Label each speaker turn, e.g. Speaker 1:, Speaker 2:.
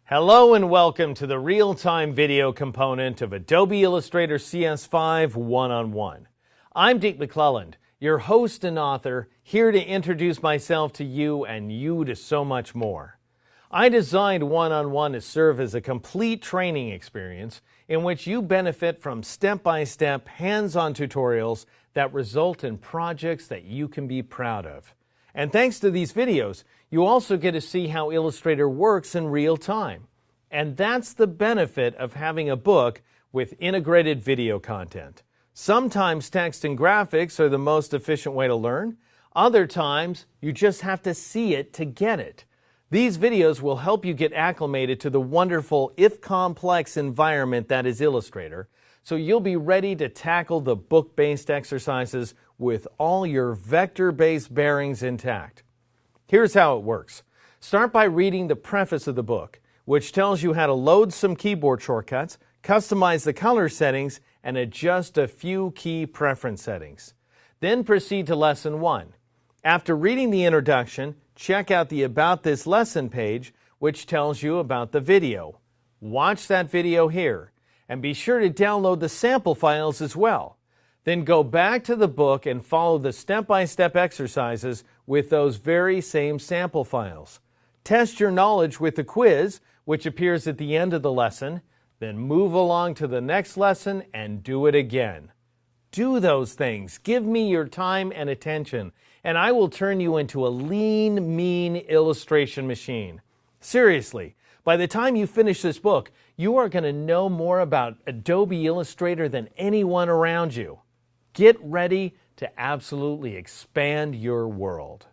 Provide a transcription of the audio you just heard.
Speaker 1: Hello and welcome to the real-time video component of Adobe Illustrator CS5 one-on-one. I'm Deke McClelland, your host and author, here to introduce myself to you and you to so much more. I designed one-on-one to serve as a complete training experience in which you benefit from step-by-step, hands-on tutorials that result in projects that you can be proud of. And thanks to these videos, you also get to see how Illustrator works in real time. And that's the benefit of having a book with integrated video content. Sometimes text and graphics are the most efficient way to learn. Other times, you just have to see it to get it. These videos will help you get acclimated to the wonderful, if complex, environment that is Illustrator, so you'll be ready to tackle the book-based exercises with all your vector-based bearings intact. Here's how it works. Start by reading the preface of the book, which tells you how to load some keyboard shortcuts, customize the color settings, and adjust a few key preference settings. Then proceed to Lesson 1. After reading the introduction, check out the About This Lesson page, which tells you about the video. Watch that video here, and be sure to download the sample files as well. Then go back to the book and follow the step-by-step exercises with those very same sample files. Test your knowledge with the quiz, which appears at the end of the lesson. Then move along to the next lesson and do it again. Do those things. Give me your time and attention, and I will turn you into a lean, mean illustration machine. Seriously, by the time you finish this book, you are going to know more about Adobe Illustrator than anyone around you. Get ready to absolutely expand your world.